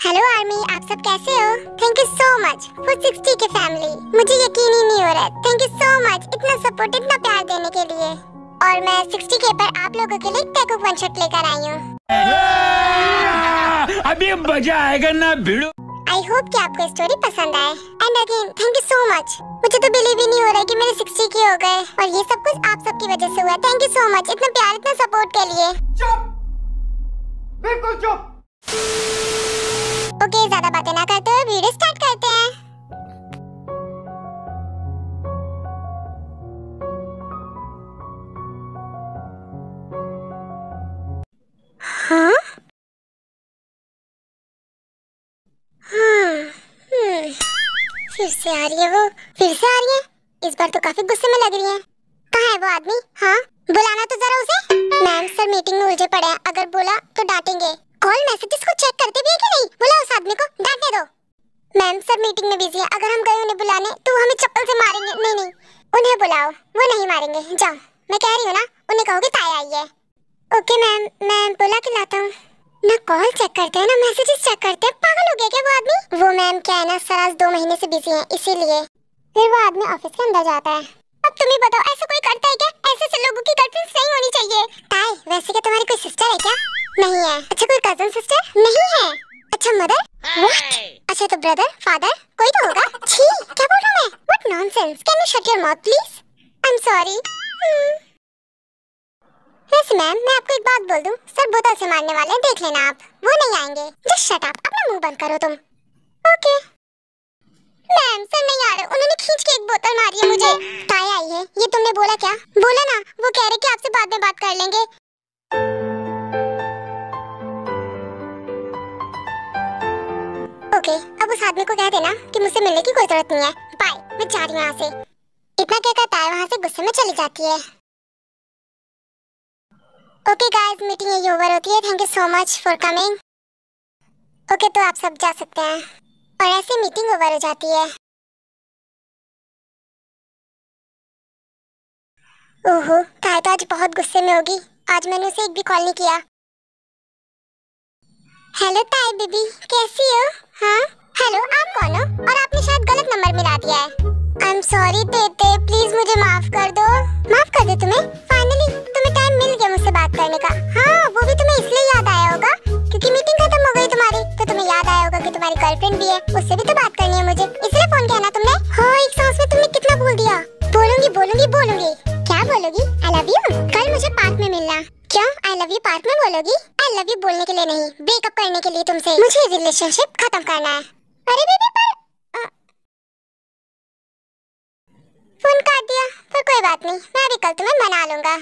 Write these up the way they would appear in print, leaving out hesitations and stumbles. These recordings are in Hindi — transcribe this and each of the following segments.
हेलो आर्मी, आप सब कैसे हो? Thank you so much for 60 के फैमिली। मुझे यकीन ही नहीं हो रहा है। थैंक यू सो मच इतना सपोर्ट, इतना प्यार देने के लिए। और मैं 60 के पर आप लोगों के लिए टैकू वन शॉट लेकर आई हूँ। अभी मजा आएगा ना भिड़ो। आई होप कि आपको स्टोरी पसंद आए। And again thank you so much. मुझे तो बिलीव ही नहीं हो रहा है कि मेरे 60 के हो गए और ये सब कुछ आप सबकी वजह से हुआ। थैंक यू सो मच इतना प्यार, इतना सपोर्ट के लिए। चुप, बिल्कुल चुप। ओके, ज्यादा बातें ना करते हुए वीडियो स्टार्ट करते हैं। हाँ? फिर से आ रही है वो, फिर से आ रही है। इस बार तो काफी गुस्से में लग रही है। कहाँ है वो आदमी? हाँ, बुलाना तो जरा उसे। मैम सर मीटिंग में उलझे पड़े हैं, अगर बोला तो डांटेंगे। कॉल मैसेजेस को चेक करते भी है कि नहीं? बुलाओ उस आदमी को, डांटने दो। मैम सर मीटिंग में बिजी है, अगर हम गए उन्हें बुलाने तो हमें चप्पल से मारेंगे। नहीं नहीं, उन्हें बुलाओ, वो नहीं मारेंगे। जाओ, मैं कह रही हूँ ना, उन्हें कहोगे ताया आई है। ओके मैम, मैं बुला के लाता हूँ। ना कॉल चेक करते हैं ना मैसेजेस चेक करते हैं। पागल हो गया क्या वो आदमी? वो मैम क्या है ना, सर आज 2 महीने से बिजी हैं, इसीलिए। फिर वो आदमी ऑफिस के अंदर जाता है। अब तुम ही बताओ, ऐसा कोई करता है क्या? ऐसे लोगों की गर्लफ्रेंड नहीं होनी चाहिए। ताई, वैसे क्या तुम्हारी कोई सिस्टर है क्या? नहीं है। अच्छा, कोई कजन सिस्टर? नहीं है। अच्छा, मदर? व्हाट? अच्छा, तो ब्रदर, फादर कोई तो होगा। छी, क्या बोल रहा हूँ मैं? What nonsense. Can you shut your mouth please? I am sorry. वैसे मैम, मैं आपको एक बात बोल दूं, सर बोतल से मारने वाले हैं, देख लेना आप। वो नहीं आएंगे। जस्ट शट अप, अपना मुंह बंद करो तुम। ओके मैम, सर नहीं आ रहे, उन्होंने खींच के एक बोतल मारी है मुझे। ताया आई है, ये तुमने बोला क्या? बोला ना, वो कह रहे कि आपसे बाद में बात कर लेंगे। ओके, अब उस आदमी को कह देना कि मुझसे मिलने की कोई जरूरत नहीं है। बाय, मैं जा रही हूँ यहाँ से। इतना कहकर ताया वहाँ से गुस्से में चली जाती है। ओके गाइस, मीटिंग यही ओवर होती है। Thank you so much for coming. Okay, तो आप सब जा सकते हैं। और ऐसे मीटिंग ओवर हो जाती है। ओहो, ताया तो आज बहुत गुस्से में होगी। आज मैंने उसे एक भी कॉल नहीं किया। हेलो ताई बेबी, कैसी हो? हाँ हेलो, आप कौन हो? और आपने शायद गलत नंबर मिला दिया है। आई एम सॉरी तेते, प्लीज मुझे माफ कर दो। माफ कर दो तुम्हें? फाइनली तुम्हें टाइम मिल गया मुझसे बात करने का। हाँ, वो भी तुम्हें इसलिए याद आया होगा क्योंकि मीटिंग खत्म हो गई तुम्हारी, तो तुम्हें याद आया होगा कि तुम्हारी गर्लफ्रेंड भी है, उससे भी तो बात करनी है मुझे, इसलिए फोन किया ना तुमने। हाँ, एक सांस में तुमने कितना बोल दिया। बोलूंगी बोलूंगी बोलूंगी। क्या बोलोगी? आई लव यू। कल मुझे पार्क में मिलना। क्यों आई लव यू पार्क में बोलोगी? आई लव यू बोलने के लिए नहीं, ब्रेकअप करने के लिए तुमसे। मुझे रिलेशनशिप खत्म करना है। अरे बेबी, पर फोन काट दिया। पर कोई बात नहीं, मैं भी कल तुम्हें मना लूंगा।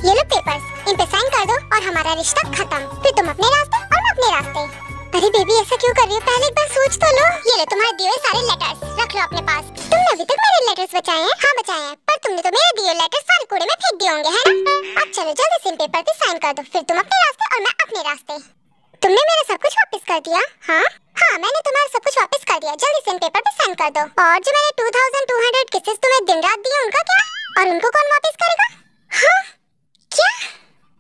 ये लो पेपर्स, इन पे साइन कर दो और हमारा रिश्ता खत्म। फिर तुम अपने रास्ते और मैं अपने रास्ते। अरे बेबी, ऐसा क्यों कर रही हो? पहले एक बार सोच तो लो। ये लो तुम्हारे दिए सारे लेटर्स, रख लो अपने पास। तुमने अभी तक मेरे लेटर्स बचाए हैं? हाँ बचाए हैं, पर तुमने तो मेरे दिए लेटर्स सारे कूड़े में फेंक दिए होंगे, है ना? अब चलो जल्दी से इन पेपर पे साइन कर दो, फिर तुम अपने रास्ते और मैं अपने रास्ते। तुमने मेरा सब कुछ वापस कर दिया? हाँ हाँ, मैंने तुम्हारा सब कुछ वापस कर दिया। जल्दी से इन पेपर पे साइन कर दो। और जो मैंने 2200 किसेस तुम्हें दिन रात दिए, उनका क्या? और उनको कौन वापस करेगा? हाँ क्या?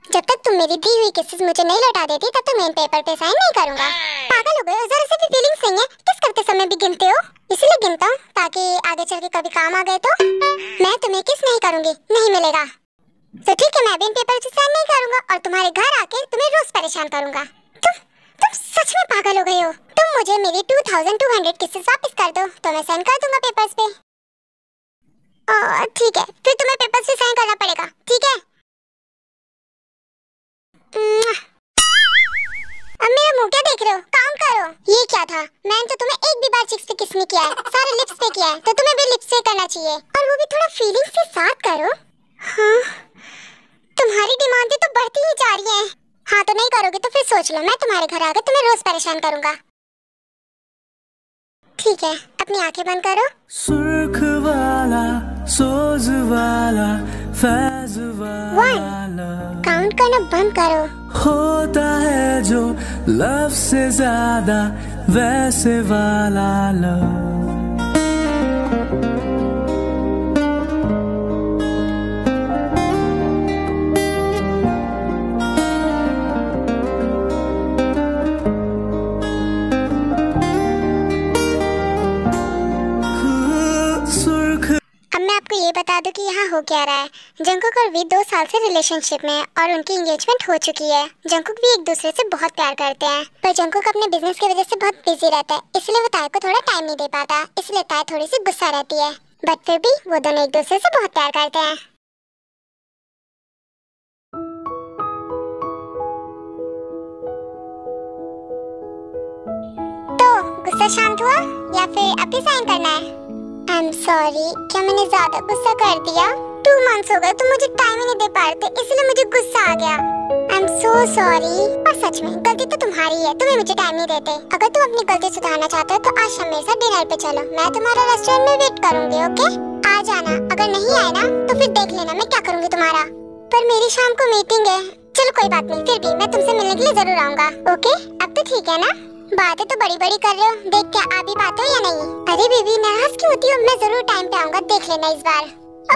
जब तक तुम मेरी दी हुई किसेस मुझे नहीं लौटा देती, तब तक मैं इन पेपर पे साइन नहीं करूंगा। पागल हो गए हो? जरा से भी फीलिंग्स नहीं है? किस करते समय भी गिनते हो? इसलिए गिनता हूँ ताकि आगे चल के कभी काम आ गए तो। मैं तुम्हें किस नहीं करूंगी, नहीं मिलेगा। तो ठीक है, मैं भी इन पेपर पे साइन नहीं करूंगा और तुम्हारे घर आके तुम्हें रोज परेशान करूंगा। तुम सच में पागल हो गए हो? तुम मुझे मेरी 2200 किसेस वापस कर दो तो मैं साइन कर दूंगा पेपर्स पे। ठीक है, फिर तुम्हें पेपर्स पे साइन करना पड़ेगा, ठीक है? अब मेरा मुंह क्या देख रहे हो? काउंट करो। ये क्या था? मैंने तो तुम्हें एक भी बार चिक्स पे किस नहीं किया है, सारे लिप्स पे किया है, तो तुम्हें भी लिप्स पे करना चाहिए। और वो भी थोड़ा फीलिंग के साथ करो। हाँ, तुम्हारी डिमांडें तो बढ़ती ही जा रही हैं। हाँ, तो नहीं करोगे तो फिर सोच लो, मैं तुम्हारे घर आकर तुम्हें रोज परेशान करूंगा। ठीक है, अपनी आंखें बंद करो। सुर्ख वाला, सोज वाला, फैज वाला, काउंट करना बंद करो। होता है जो लव से ज्यादा वैसे वाला लव। बता दूं कि यहाँ हो क्या रहा है। जंकुक और वी 2 साल से रिलेशनशिप में है और उनकी एंगेजमेंट हो चुकी है। जंकुक भी एक दूसरे से बहुत प्यार करते हैं, पर जंकुक अपने बिजनेस की वजह से बहुत बिजी रहता है, इसलिए वो ताए को थोड़ा टाइम नहीं दे पाता, इसलिए ताए थोड़ी सी गुस्सा रहती है। बट फिर भी वो दोनों एक दूसरे से बहुत प्यार करते हैं। तो गुस्सा शांत हुआ या फिर अब भी साइन करना है? आई एम सॉरी, क्या मैंने ज्यादा गुस्सा कर दिया? 2 मंथ्स हो गए तुम मुझे टाइम ही नहीं दे पा रहे थे, इसलिए मुझे गुस्सा आ गया। I am so sorry. और सच में गलती तो तुम्हारी है, तुम्हें मुझे टाइम नहीं देते। अगर तुम अपनी गलती सुधारना चाहते हो तो आज शाम मेरे साथ डिनर पे चलो, मैं तुम्हारा रेस्टोरेंट में वेट करूंगी। ओके आ जाना, अगर नहीं आए ना तो फिर देख लेना मैं क्या करूंगी तुम्हारा। पर मेरी शाम को मीटिंग है। चलो कोई बात नहीं, फिर भी मैं तुमसे मिलने के लिए जरूर आऊंगा। ओके अब तो ठीक है ना? बातें तो बड़ी बड़ी कर रहे हो, देख क्या आप भी बात हो या नहीं? अरे बेबी नाराज क्यों होती हो? मैं जरूर टाइम पे आऊंगा, देख लेना इस बार।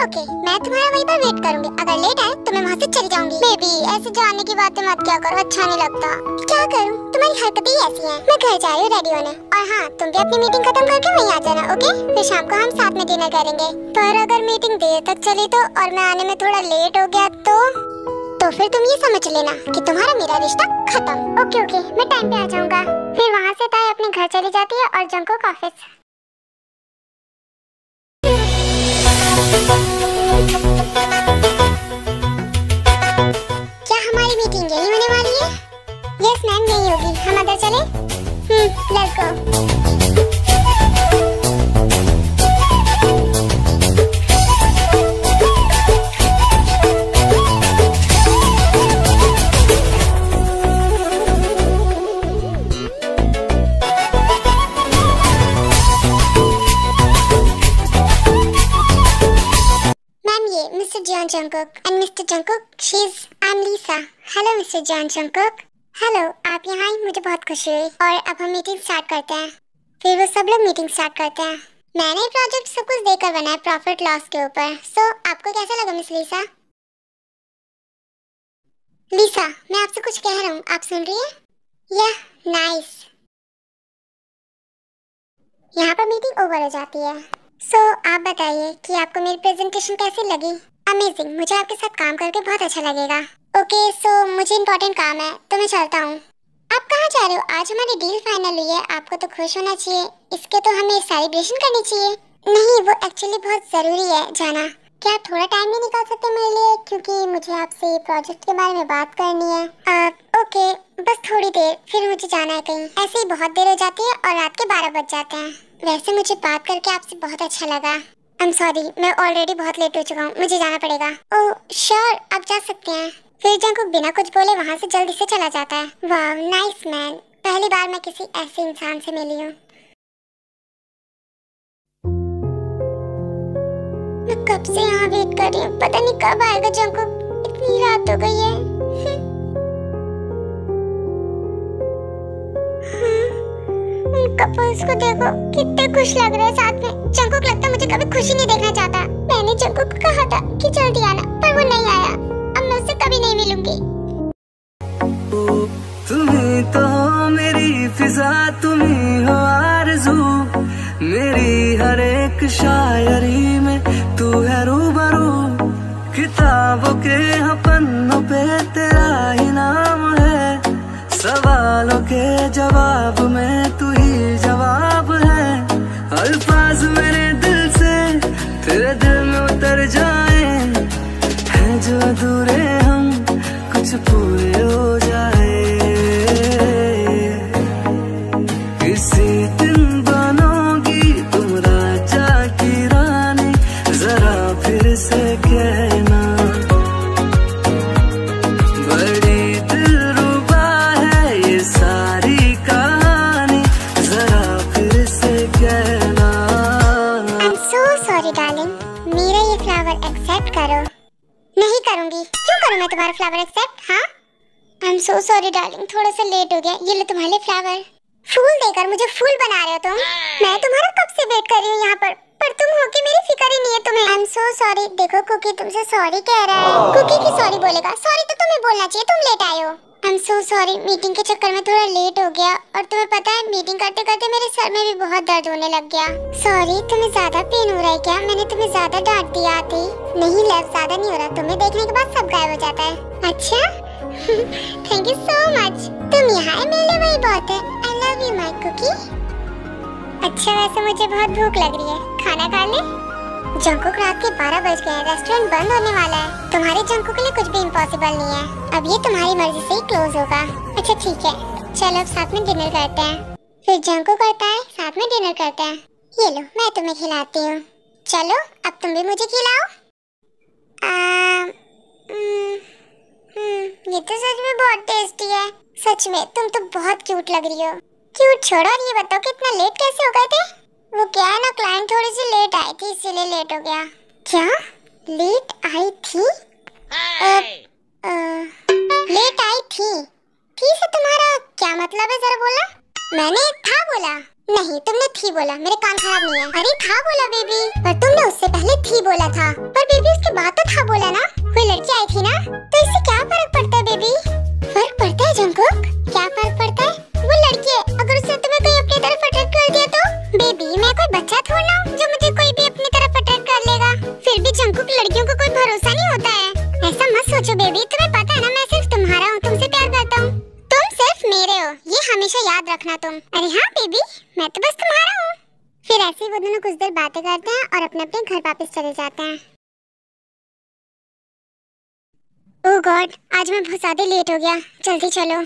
ओके मैं तुम्हारा वहीं पर वेट करूंगी, अगर लेट आए तो मैं वहाँ से चली जाऊंगी। बेबी ऐसे जाने की बातें मत क्या करो, अच्छा नहीं लगता। क्या करूँ, तुम्हारी हरकतें ही ऐसी हैं। मैं घर जा रही हूँ रेडी होने, और हाँ तुम भी अपनी मीटिंग खत्म करके वहीं आ जाना। ओके फिर शाम को हम साथ में डिनर करेंगे। पर अगर मीटिंग देर तक चली तो और मैं आने में थोड़ा लेट हो गया तो फिर तुम ये समझ लेना कि तुम्हारा मेरा रिश्ता खत्म। ओके ओके मैं टाइम पे आ जाऊंगा। फिर वहाँ से ताए अपने घर चली जाती है और जंकुक ऑफिस। क्या हमारी मीटिंग यही होने वाली है? यस मैम यही होगी, हम अंदर चले। Let's go. John Jungkook and Mr. Jungkook, I'm Lisa. Hello Mr. John Jungkook. Hello आप यहाँ आई, मुझे बहुत खुशी हुई। और अब हम मीटिंग स्टार्ट करते हैं। फिर वो सब लोग मीटिंग स्टार्ट करते हैं। मैंने प्रोजेक्ट सब कुछ देकर बनाया प्रॉफिट लॉस के ऊपर। सो आपको कैसा लगा मिस लीसा? लीसा मैं आपसे कुछ कह रहा हूँ, आप सुन रही है? यह नाइस। यहाँ पर मीटिंग ओवर हो जाती है। सो आप बताइए कि आपको मेरी प्रेजेंटेशन कैसी लगी? अमेजिंग, मुझे आपके साथ काम करके बहुत अच्छा लगेगा। ओके सो मुझे इम्पोर्टेंट काम है तो मैं चलता हूँ। आप कहाँ जा रहे हो? आज हमारी डील फाइनल हुई है, आपको तो खुश होना चाहिए, इसके तो हमें सेलिब्रेशन करनी चाहिए। नहीं वो एक्चुअली बहुत जरूरी है जाना। क्या आप थोड़ा टाइम नहीं निकाल सकते मेरे लिए, क्योंकि मुझे आपसे प्रोजेक्ट के बारे में बात करनी है। ओके बस थोड़ी देर, फिर मुझे जाना है कहीं। ऐसे ही बहुत देर हो जाती है और रात के 12 बज जाते हैं। वैसे मुझे बात करके आपसे बहुत अच्छा लगा। आई एम सॉरी, मैं ऑलरेडी बहुत लेट हो चुका हूँ, मुझे जाना पड़ेगा। ओह श्योर आप जा सकते हैं। फिर जंकुक बिना कुछ बोले वहाँ से जल्दी से चला जाता है। वाह नाइस मैन, पहली बार मैं किसी ऐसे इंसान से मिली हूँ। मैं कब से यहाँ वेट कर रही हूँ, पता नहीं कब आएगा जंकुक, इतनी रात हो गई है। कपल्स को देखो कितने खुश लग रहे हैं साथ में। जंकुक लगता मुझे कभी खुशी नहीं देखना चाहता। मैंने जंकुक को कहा था कि जल्दी आना, पर वो नहीं आया। अब मैं उससे कभी नहीं मिलूंगी। तुम्ही तो मेरी फिजा, तुम्ही हो आरज़ू, मेरी हर एक शायरी में तू है रूबरू। किताबों के पन्नों पे तेरा ही नाम है, सवालों के जवाब में तू ही जवाब है। अल्फाज मेरे दिल से तेरे दिल में उतर जाए, हैं जो अधूरे हम कुछ पूरे हो जाए। किसी दिन बनोगी तुम राजा की रानी, जरा फिर से कहना। बड़ी दिलरुबा है ये सारी कहानी, जरा फिर से कहना। I'm so sorry darling, मेरा ये फ्लावर एक्सेप्ट करो। नहीं करूँगी। क्यों करूँ मैं तुम्हारा फ्लावर एक्सेप्ट? हाँ I'm so sorry darling, थोड़ा सा लेट हो गया। ये लो तुम्हारे लिए फ्लावर। फूल देकर मुझे फूल बना रहे हो तुम? मैं तुम्हारा कब से वेट कर रही हूँ यहाँ पर तुम हो कि मेरी फिक्र ही नहीं है तुम्हें। I'm so sorry। देखो कुकी तुमसे सॉरी कह रहा है। कुकी की सॉरी बोलेगा? सॉरी तो तुम्हें बोलना चाहिए, तुम लेट आए हो। I'm so sorry, मीटिंग के चक्कर में थोड़ा लेट हो गया। और तुम्हें पता है मीटिंग करते करते मेरे सर में भी बहुत दर्द होने लग गया। सॉरी, तुम्हें ज्यादा पेन हो रहा है क्या? मैंने तुम्हें ज्यादा डांट दिया थी। नहीं लव, ज्यादा नहीं हो रहा, तुम्हें देखने के बाद सब गायब हो जाता है। अच्छा थैंक यू सो मच। तुम यहाँ है, मेरे लिए वही बहुत है। I love you my cookie. अच्छा वैसे मुझे बहुत भूख लग रही है, खाना खा ले। जंकुक, रात के 12 बज गए हैं, रेस्टोरेंट बंद होने वाला है। तुम्हारे जंकुक के लिए कुछ भी इम्पॉसिबल नहीं है। अब ये तुम्हारी मर्जी से ही क्लोज होगा। अच्छा ठीक है, चलो अब साथ में डिनर करते हैं। फिर जंकुक करता है, साथ में डिनर करते हैं। ये लो, मैं तुम्हें खिलाती हूँ। चलो अब तुम भी मुझे खिलाओ। ये तो सच में बहुत टेस्टी है। सच में तुम तो बहुत क्यूट लग रही हो। क्यूट छोड़ो और ये बताओ कि इतना लेट कैसे हो गए थे? वो क्या है ना, क्लाइंट थोड़ी सी लेट आई थी, इसीलिए लेट हो गया। क्या लेट आई थी? लेट आई थी? थी से तुम्हारा क्या मतलब है, जरा बोला। मैंने था बोला? नहीं, तुमने थी बोला, मेरे कान खराब नहीं है। अरे था बोला बेबी, पर तुमने उससे पहले थी बोला था। पर बेबी उसके बाद तो था बोला ना। कोई लड़की आई थी ना, तो इससे क्या फर्क पड़ता है बेबी? फर्क पड़ता है जंकुक? क्या फर्क पड़ता है? वो लड़की है, अगर उससे तुम्हें कोई अपनी तरफ अट्रैक्ट कर दिया तो? बेबी मैं कोई बच्चा थोड़ा ना हूँ जो मुझे कोई भी अपनी तरफ अट्रैक्ट कर लेगा। फिर भी जंकुक, लड़कियों को कोई भरोसा नहीं होता है। ऐसा मत सोचो बेबी, तुम्हें पता है ना मैं सिर्फ तुम्हारा हूँ, तुमसे प्यार करता हूँ। तुम सिर्फ मेरे हो, ये हमेशा याद रखना तुम। अरे हाँ बेबी, मैं तो बस तुम्हारा हूँ। फिर ऐसे ही वो दोनों कुछ देर बातें करते हैं और अपने अपने घर वापस चले जाते हैं। ओह गॉड, आज मैं बहुत ज्यादा लेट हो गया, जल्दी चलो।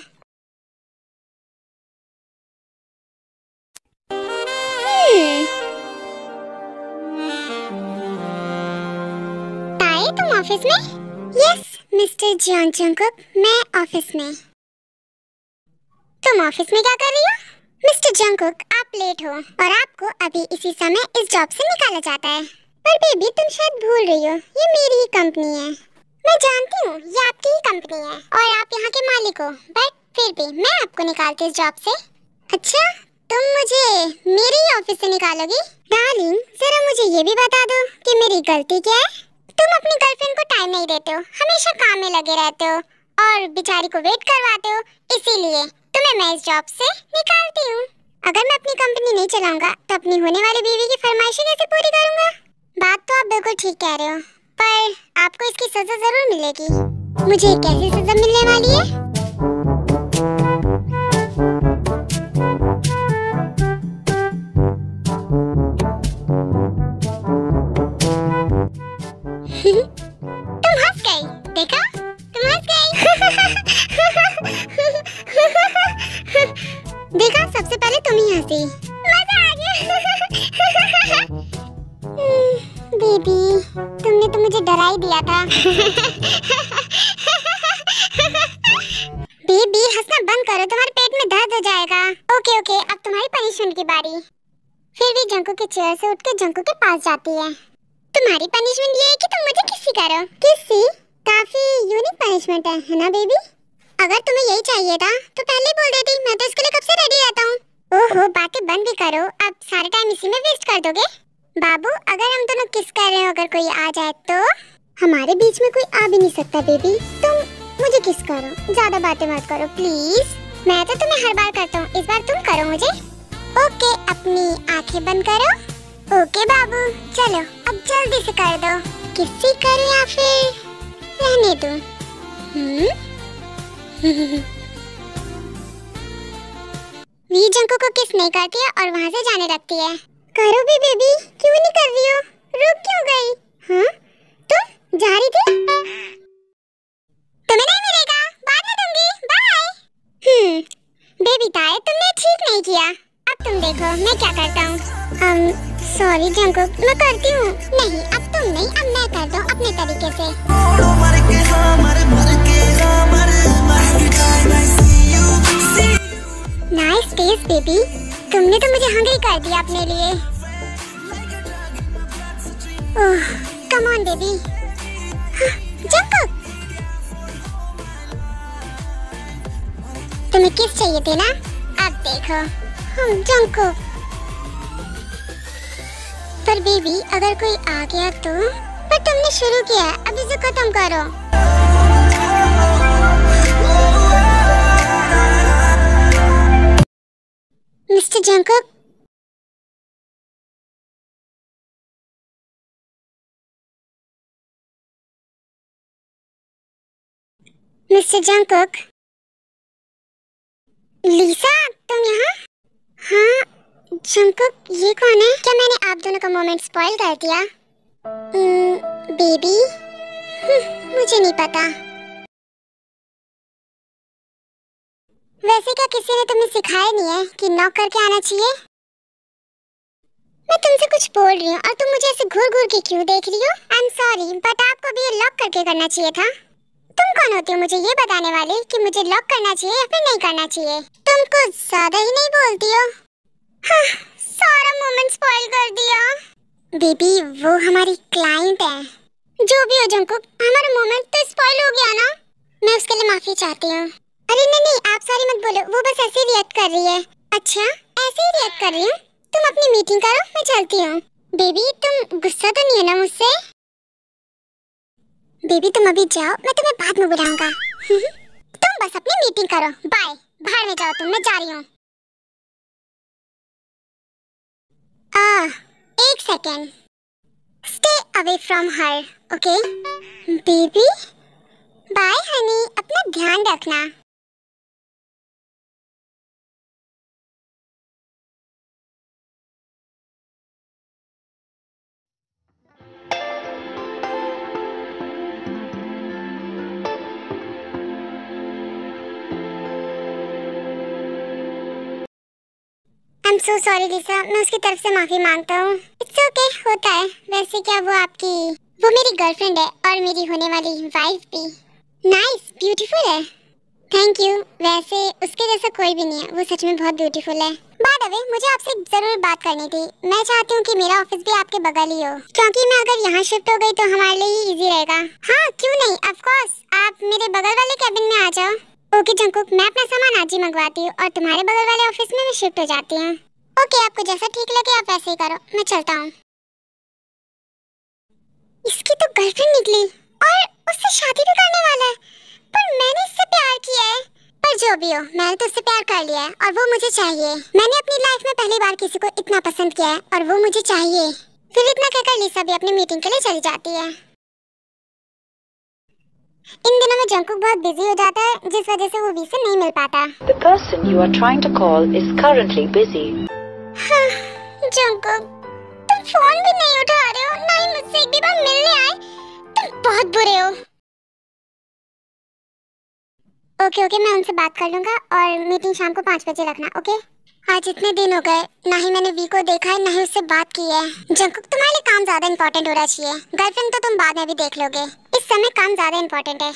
ताई तुम ऑफिस में? यस मिस्टर जॉन जंकुक, मैं ऑफिस में। तुम ऑफिस में क्या कर रही हो? मिस्टर जंकुक, आप लेट हो और आपको अभी इसी समय इस जॉब से निकाला जाता है। पर बेबी तुम शायद भूल रही हो, ये मेरी ही कंपनी है। मैं जानती हूँ ये आपकी ही कंपनी है और आप यहाँ के मालिक हो, बट फिर भी मैं आपको निकालती इस जॉब से। अच्छा, तुम मुझे मेरे ही ऑफिस से निकालोगी? डार्लिंग जरा मुझे ये भी बता दो कि मेरी गलती क्या है? तुम अपनी गर्लफ्रेंड को टाइम नहीं देते हो, हमेशा काम में लगे रहते हो और बेचारी को वेट करवाते हो, इसीलिए तुम्हें मैं इस जॉब से निकालती हूँ। अगर मैं अपनी कंपनी नहीं चलाऊंगा तो अपनी होने वाली बीवी की फरमाइशें कैसे पूरी करूंगा? बात तो आप बिल्कुल ठीक कह रहे हो, पर आपको इसकी सजा जरूर मिलेगी। मुझे कैसी सजा मिलने वाली है? तुम हंस गई, देखा? तुम हंस गई। देखा, सबसे पहले तुम ही हंसी। मजा आ गया। बेबी तुमने तो मुझे डरा ही दिया था। बेबी हंसना बंद करो, तुम्हारे पेट में दर्द हो जाएगा। ओके ओके, अब तुम्हारी पनिशमेंट की बारी। फिर भी जंकुक के चेयर से उठकर जंकुक के पास जाती है। तुम्हारी पनिशमेंट ये है कि तुम मुझे किसी करो। किसी? काफी यूनिक पनिशमेंट है ना बेबी? अगर तुम्हें यही चाहिए था तो पहले बोल देती, मैं तो इसके लिए कब से रेडी रहता हूँ। ओहो, बातें बंद भी करो, अब सारा टाइम इसी में वेस्ट कर दोगे। बाबू अगर हम दोनों किस कर रहे हो, अगर कोई आ जाए तो? हमारे बीच में कोई आ भी नहीं सकता बेबी, तुम मुझे किस करो, ज्यादा बातें मत करो प्लीज। मैं तो तुम्हें हर बार करता हूँ, इस बार तुम करो मुझे। ओके, अपनी आंखें बंद करो। ओके बाबू, चलो अब जल्दी से कर दो। किसी करूं या फिर रहने दूं? वी जंकुक को किस नहीं करती है और वहाँ से जाने लगती है। करो भी बेबी, क्यों नहीं कर रही हो? रुक क्यों गई? हाँ, तुम जा रही थी? तुम्हें नहीं मिलेगा, बाद में दूंगी, बाय। बेबी ताए, तुमने ठीक नहीं किया। अब तुम देखो मैं क्या करता हूँ। सॉरी जंकुक, मैं करती हूँ। नहीं, अब तुम नहीं, अब मैं करता हूँ अपने तरीके से। नाइस टेस्ट बेबी, तुमने तो मुझे हंग्री कर दिया अपने लिए। ओह, कम ऑन बेबी। जंकुक, तुम्हें किस चाहिए थे ना? अब देखो जंकुक। पर बेबी अगर कोई आ गया तो? पर तुमने शुरू किया, अब इसे खत्म करो। Mister Jungkook, mister Jungkook. Lisa, तुम यहाँ? हाँ जंगकुक, ये कौन है? क्या मैंने आप दोनों का मोमेंट स्पॉइल कर दिया? बेबी, मुझे नहीं पता। वैसे क्या किसी ने तुम्हें सिखाया नहीं है कि नॉक करके आना चाहिए? मैं तुमसे कुछ बोल रही हूँ और तुम मुझे ऐसे घूर घूर के क्यों देख रही हो? आई एम सॉरी, बट आपको भी ये लॉक करके करना चाहिए था। तुम कौन होती हो मुझे ये बताने वाली कि मुझे लॉक करना चाहिए या फिर नहीं करना चाहिए? तुम कुछ ज्यादा ही नहीं बोलती हो। हाँ, सारा मोमेंट स्पॉइल कर दिया। बेबी, वो हमारी क्लाइंट है। जो भी हो जंगकुक, हमारा मोमेंट तो स्पॉइल हो गया ना। मैं उसके लिए माफी चाहती हूँ। अरे नहीं, आप सॉरी मत बोलो, वो बस ऐसे ही रिएक्ट कर रही है। अच्छा, ऐसे ही रिएक्ट कर रही हूँ? तुम अपनी मीटिंग करो, मैं चलती हूँ। बेबी, तुम गुस्सा तो नहीं है ना मुझसे? बेबी तुम अभी जाओ, मैं तुम्हें बाद में बुलाऊंगा। तुम बस अपनी मीटिंग करो, बाय। बाहर में जाओ तुम, मैं जा रही हूँ। एक second, stay away from her, okay? Baby bye honey, अपना ध्यान रखना। I'm so sorry लीसा, मैं उसकी तरफ से माफी मांगता हूँ। It's okay, होता है। वैसे क्या वो मेरी गर्लफ्रेंड है और मेरी होने वाली वाइफ भी। नाइस, ब्यूटीफुल है। Thank you. वैसे उसके जैसा कोई भी नहीं है, वो सच में बहुत ब्यूटीफुल है। बाय द वे, मुझे आपसे जरूर बात करनी थी। मैं चाहती हूँ कि मेरा ऑफिस भी आपके बगल ही हो, क्योंकि मैं अगर यहाँ शिफ्ट हो गई तो हमारे लिए ही इजी रहेगा। हाँ क्यों नहीं, ऑफ कोर्स, आप मेरे बगल वाले कैबिन में आ जाओ। ओके जंगकुक, मैं अपना सामान आज ही मंगवाती हूँ और तुम्हारे बगल वाले ऑफिस में मैं शिफ्ट हो जाती हूँ। ओके, आपको जैसा ठीक लगे आप वैसे ही करो, मैं चलता हूँ। इसकी तो गर्लफ्रेंड निकली और उससे शादी भी करने वाला है, पर मैंने इससे प्यार किया है। पर जो भी हो, मैंने तो उससे प्यार कर लिया है और वो मुझे चाहिए। मैंने अपनी लाइफ में पहली बार किसी को इतना पसंद किया है और वो मुझे चाहिए। फिर इतना कहकर लीसा भी अपनी मीटिंग के लिए चली जाती है। इन दिनों में जंगकुक बहुत बिजी हो जाता है, जिस वजह से वो वी से नहीं मिल पाता। The person you are trying to call is currently busy. हाँ, जंगकुक, तुम फोन भी नहीं उठा रहे हो, ना ही मुझसे एक भी बार मिलने आए। तुम बहुत बुरे हो। ओके, मैं उनसे बात कर लूंगा और मीटिंग शाम को 5 बजे रखना, ओके? आज इतने दिन हो गए, ना ही मैंने वी को देखा है, ना ही उससे बात की है। जंगकुक, तुम्हारे लिए काम ज्यादा इंपॉर्टेंट होना चाहिए। गर्लफ्रेंड तो तुम बाद में भी देख लोगे, इस समय काम ज्यादा इंपॉर्टेंट है।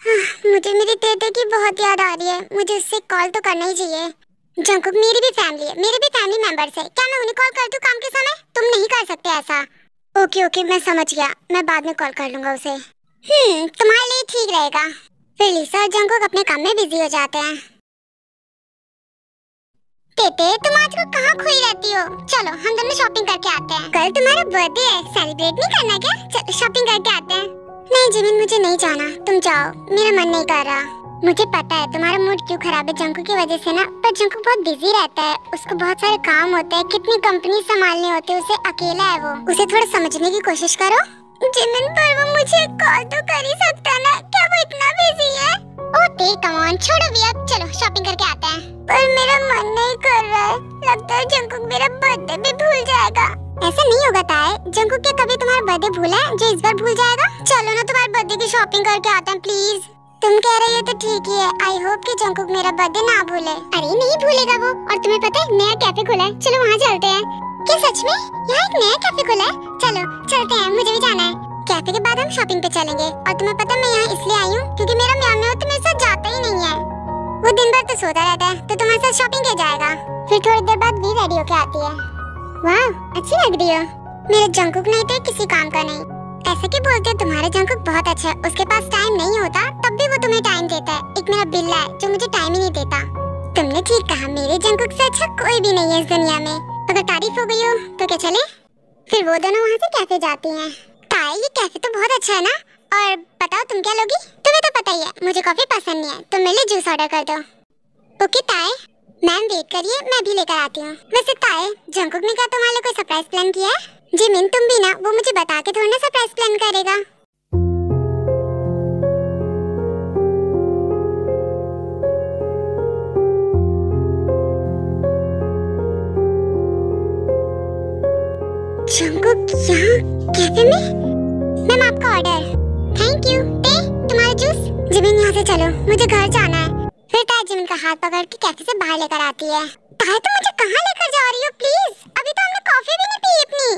हाँ, मुझे मेरी तेते की बहुत याद आ रही है, मुझे उससे कॉल तो करना ही चाहिए। जंगकुक, मेरी भी फैमिली है, मेरे भी फैमिली मेंबर्स है। क्या मैं उन्हें कॉल कर दूं काम के समय? तुम नहीं कर सकते ऐसा। ओके, मैं समझ गया, मैं बाद में कॉल कर लूंगा उसे। तुम्हारे लिए ठीक रहेगा। फिर लीसा और जंगकुक अपने काम में बिजी हो जाते हैं। तेते, तुम आजकल कहाँ खोई रहती हो? चलो हम दोनों शॉपिंग करके आते हैं। कल तुम्हारा बर्थडे है, सेलिब्रेट नहीं करना क्या? चलो शॉपिंग करके आते हैं। नहीं जिमिन, मुझे नहीं जाना, तुम जाओ, मेरा मन नहीं कर रहा। मुझे पता है तुम्हारा मूड क्यों खराब है जंगकुक की वजह से ना, पर जंगकुक बहुत बिजी रहता है, उसको बहुत सारे काम होते हैं, कितनी कंपनी संभालने होते हैं, उसे अकेला है वो। उसे थोड़ा समझने की कोशिश करो। जिमिन, पर वो मुझे कॉल तो कर ही सकता है ना, क्या वो इतना बिजी है? ओह कम ऑन, छोड़ो भी अब, चलो शॉपिंग करके आते हैं। पर मेरा मन नहीं कर रहा है, लगता है जंगकुक मेरा बर्थडे भी भूल जाएगा। ऐसा नहीं होगा ताए, जंगकुक क्या कभी तुम्हारा बर्थडे भूला है जो इस बार भूल जाएगा? चलो ना तुम्हारे बर्थडे की शॉपिंग करके आते हैं प्लीज। तुम कह रही हो तो ठीक ही है, आई होप कि जंगकुक मेरा बर्थडे ना भूले। अरे नहीं भूलेगा वो, और तुम्हें पता है नया कैफे खुला है, चलो वहाँ चलते हैं। क्या सच में? यहाँ एक नया कैफे खुला है? चलो चलते हैं, मुझे भी जाना है। कैफे के बाद हम शॉपिंग पे चलेंगे। और तुम्हें पता है मैं यहाँ इसलिए आई हूँ क्योंकि मेरा म्याऊ तो मेरे साथ जाता ही नहीं है। वो दिन भर तो सोता रहता है, तो तुम्हारे साथ शॉपिंग किया जाएगा। फिर थोड़ी देर बाद भी रेडी होके आती है। वाह, अच्छी लग रही हो। मेरा जंगकुक नहीं तो किसी काम का नहीं। ऐसे क्यों बोलते हो? तुम्हारा जंगकुक बहुत अच्छा है, उसके पास टाइम नहीं होता तब भी वो तुम्हें टाइम देता है। एक मेरा बिल्ला है जो मुझे टाइम ही नहीं देता। तुमने ठीक कहा, मेरे जंगकुक से अच्छा कोई भी नहीं है इस दुनिया में। अगर तारीफ हो गई हो तो क्या चले? फिर वो दोनों वहाँ से कैफे जाती हैं। ताई, ये कैफे तो बहुत अच्छा है ना। और बताओ तुम क्या लोगी? तुम्हें तो पता ही है मुझे कॉफी पसंद नहीं है, तुम मेरे लिए जूस ऑर्डर कर दो। ओके ताई, मैम वेट करिए, मैं भी लेकर आती हूँ। वैसे ताई, जंगकुक ने क्या तुम्हारे लिए कोई सरप्राइज प्लान किया है? जिमिन, तुम भी ना, वो मुझे बता के थोड़ा ना सरप्राइज प्लान करेगा। जंकुक यहाँ कैफे में? मैम आपका ऑर्डर। Thank you. ते तुम्हारा जूस। जिमिन यहाँ से चलो, मुझे घर जाना है। फिर ताई जिमिन का हाथ पकड़ के कैफे से बाहर लेकर आती है। ताई तुम मुझे कहाँ लेकर जा रही हो प्लीज? अभी तो हमने कॉफी भी नहीं पी अपनी।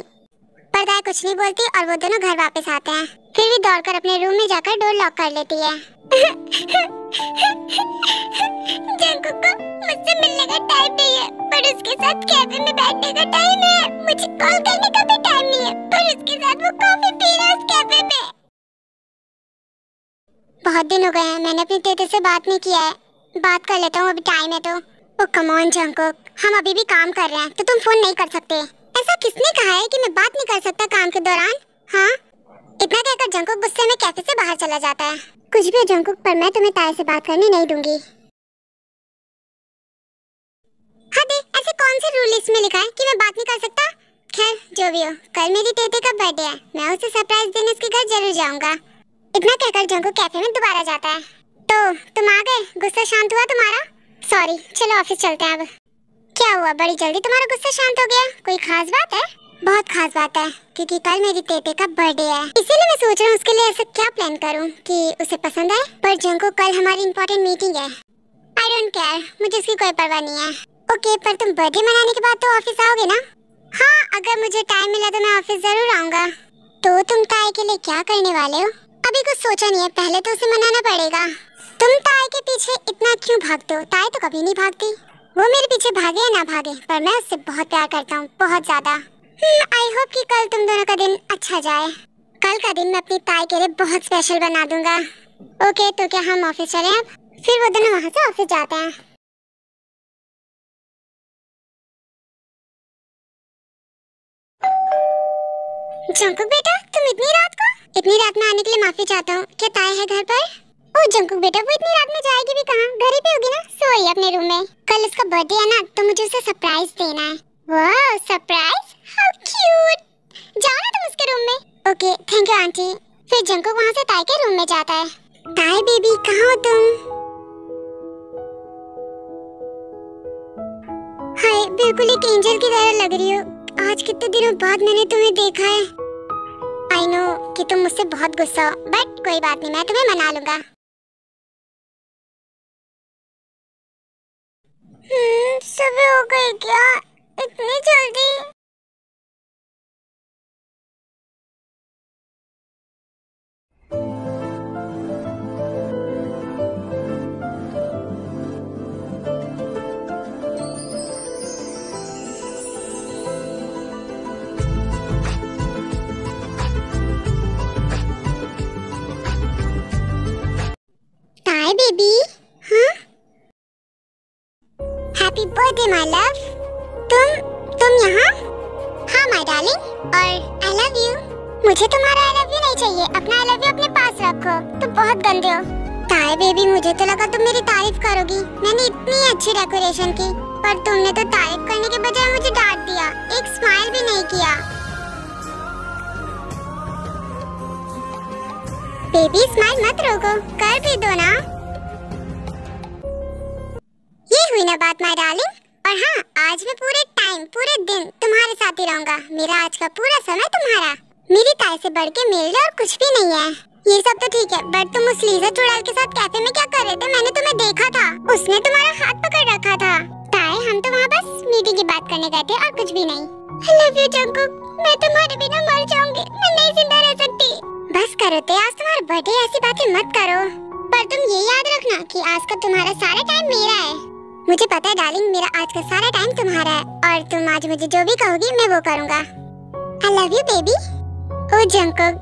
पर ताई कुछ नहीं बोलती और वो दोनों घर वापस आते हैं। फिर भी दौड़कर अपने रूम में जाकर डोर लॉक कर लेती है। जंकुक को मुझसे मिलने का टाइम नहीं है, पर उसके साथ कैफे में बैठने का टाइम है। मुझे कॉल करने का भी टाइम नहीं है, पर उसके साथ वो कॉफी पी रहा है उस कैफे में। बहुत दिन हो गए हैं मैंने अपनी तेते से बात नहीं किया है। बात कर लेता हूँ, अभी टाइम है तो। ओ कम ऑन जंकुक, हम अभी भी काम कर रहे हैं तो तुम फोन नहीं कर सकते। ऐसा किसने कहा है कि मैं बात नहीं कर सकता काम के दौरान? हाँ, इतना कहकर जंकुक गुस्से में कैफे से बाहर चला जाता है। कुछ भी जंकुक, पर मैं तुम्हें ताई से बात करने नहीं दूंगी। हाँ दे, ऐसे कौन से रूल लिस्ट में लिखा है कि मैं बात नहीं कर सकता? खैर जो भी हो, कल मेरी तेते का बर्थडे है, मैं उसे सरप्राइज देने उसके घर जरूर जाऊंगा। इतना कहकर जंकुक कैफे में दोबारा जाता है। तो तुम आ गए, गुस्सा शांत हुआ तुम्हारा? सॉरी, चलो ऑफिस चलते हैं अब। क्या हुआ, बड़ी जल्दी तुम्हारा गुस्सा शांत हो गया? कोई खास बात है? बहुत खास बात है, क्योंकि कल मेरी तेते का बर्थडे है, इसीलिए मैं सोच रहा हूँ उसके लिए ऐसा क्या प्लान करूँ कि उसे पसंद आए। पर जंकुक कल हमारी इंपॉर्टेंट मीटिंग है। आई डोंट केयर, मुझे उसकी कोई परवाह नहीं है। ओके, पर तुम बर्थडे मनाने के बाद तो ऑफिस आओगे ना? हाँ, अगर मुझे टाइम मिला तो मैं ऑफिस जरूर आऊंगा। तो तुम ताई के लिए क्या करने वाले हो? अभी कुछ सोचा नहीं है, पहले तो उसे मनाना पड़ेगा। तुम ताई के पीछे इतना क्यों भागते हो? ताई तो कभी नहीं भागती। वो मेरे पीछे भागे या ना भागे, पर मैं उससे बहुत प्यार करता हूँ, बहुत ज्यादा। आई होप कि कल तुम दोनों का दिन अच्छा जाए। कल का दिन मैं अपनी ताई के लिए बहुत स्पेशल बना दूंगा। ओके, तो क्या हम ऑफिस चलें अब? फिर वो दोनों वहाँ से ऑफिस जाते हैं। जंकुक बेटा, तुम इतनी रात में आने के लिए माफी चाहता हूँ। क्या ताई है घर पर? ओ जंकुक बेटा, वो इतनी रात में जाएगी भी कहाँ? घर ही पे होगी ना, सोई अपने रूम में। कल उसका बर्थडे है ना, तो मुझे उसे सरप्राइज देना है। वाह, सरप्राइज, हाउ क्यूट। जाओ ना तुम उसके रूम में। Okay, thank you aunty. फिर जंकुक वहाँ से ताई के रूम में जाता है। ताई बेबी, कहाँ हो तुम? हाय, बिल्कुल एक एंजल की तरह लग रही हो। आज कितने दिनों बाद मैंने तुम्हें देखा है। आई नो कि तुम मुझसे बहुत गुस्सा हो, बट कोई बात नहीं, मैं तुम्हें मना लूंगा। सुबह हो गई क्या? इतनी जल्दी? ताई बेबी, हाँ? Happy birthday my love. तुम यहाँ? हाँ माय डार्लिंग, और आई लव यू। मुझे तुम्हारा आई लव यू नहीं चाहिए, अपना आई लव यू अपने पास रखो। तुम बहुत गंदे हो। ताई बेबी, मुझे तो लगा तुम मेरी तारीफ करोगी। मैंने इतनी अच्छी डेकोरेशन की, पर तुमने तो तारीफ करने के बजाय मुझे डांट दिया, एक स्माइल भी नहीं किया। बेबी स्माइल मत रोको, कर भी दो ना। ये हुई ना बात माय डार्लिंग। और हाँ, आज मैं पूरे टाइम, पूरे दिन तुम्हारे साथ ही रहूंगा। मेरा आज का पूरा समय तुम्हारा। मेरी ताई से बढ़ के मेरे लिए और कुछ भी नहीं है। ये सब तो ठीक है, बट तुम उस लीजा चुड़ैल के साथ कैफे में क्या कर रहे थे? मैंने तुम्हें देखा था, उसने तुम्हारा हाथ पकड़ रखा था। ताई, हम तो वहाँ बस मीटिंग की बात करने गए थे और कुछ भी नहीं। I love you जंकुक, मैं तुम्हारे बिना मर जाऊंगी, मैं नहीं जिंदा रह सकती। बस करो ते, आज तुम्हारा बर्थडे, ऐसी बातें मत करो। पर तुम ये याद रखना कि आज का तुम्हारा सारा टाइम मेरा है। मुझे पता है डार्लिंग, मेरा आज का सारा टाइम तुम्हारा है, और तुम आज मुझे जो भी कहोगी मैं वो करूँगा। I love you baby. ओ जंकुक।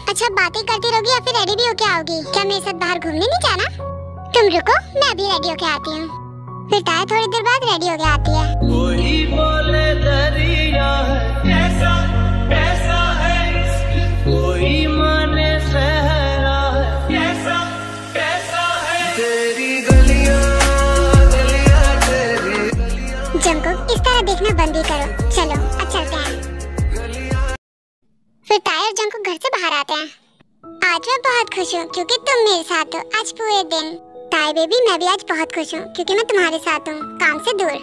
अच्छा, बातें करती रहोगी या फिर रेडी भी होके आओगी? क्या मेरे साथ बाहर घूमने नहीं जाना? तुम रुको, मैं अभी रेडी होके आती हूँ। फिर ताई थोड़ी देर बाद रेडी होके आती है। कोई बोले दरिया है, कैसा कैसा है इसकी, कोई माने सहरा है, कैसा कैसा है तेरी गलियां गलियां तेरी गलियां। जंकुक, इस तरह देखना बंद ही करो। चलो अब चलते हैं। फिर ताई और जंकुक घर से बाहर आते हैं। आज मैं बहुत खुश हूँ क्योंकि तुम मेरे साथ हो आज पूरे दिन। ताई बेबी, मैं भी आज बहुत खुश हूँ क्योंकि मैं तुम्हारे साथ हूँ, काम से दूर।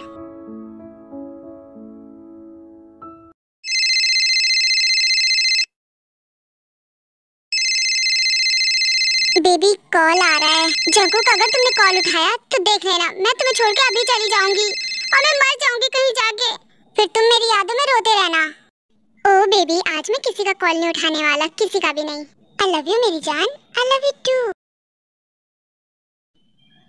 बेबी कॉल आ रहा है। जंकुक अगर तुमने कॉल उठाया तो देख लेना, मैं तुम्हें छोड़ के अभी चली जाऊंगी और मैं मर जाऊंगी कहीं जाके, फिर तुम मेरी यादों में रोते रहना। ओ बेबी, आज मैं किसी का कॉल नहीं उठाने वाला, किसी का भी नहीं। आई लव यू मेरी जान, I love you too.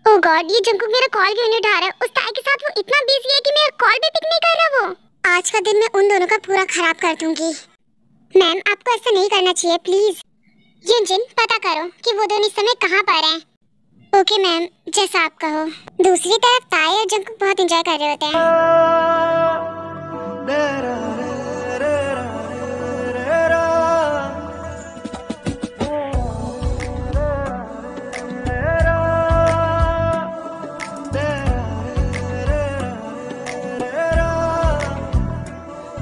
Oh god, ये जंकुक मेरा कॉल क्यों नहीं उठा रहा है? उस ताई के साथ वो इतना बिजी है कि मेरा कॉल भी पिक नहीं कर रहा वो। आज का दिन मैं उन दोनों का पूरा खराब कर दूंगी। मैम, आपको ऐसा नहीं करना चाहिए प्लीज। युनजिन, पता करो कि वो दोनों इस समय कहाँ पर हैं। ओके मैम, जैसा आप कहो। दूसरी तरफ ताई और जंकुक बहुत एंजॉय कर रहे होते हैं।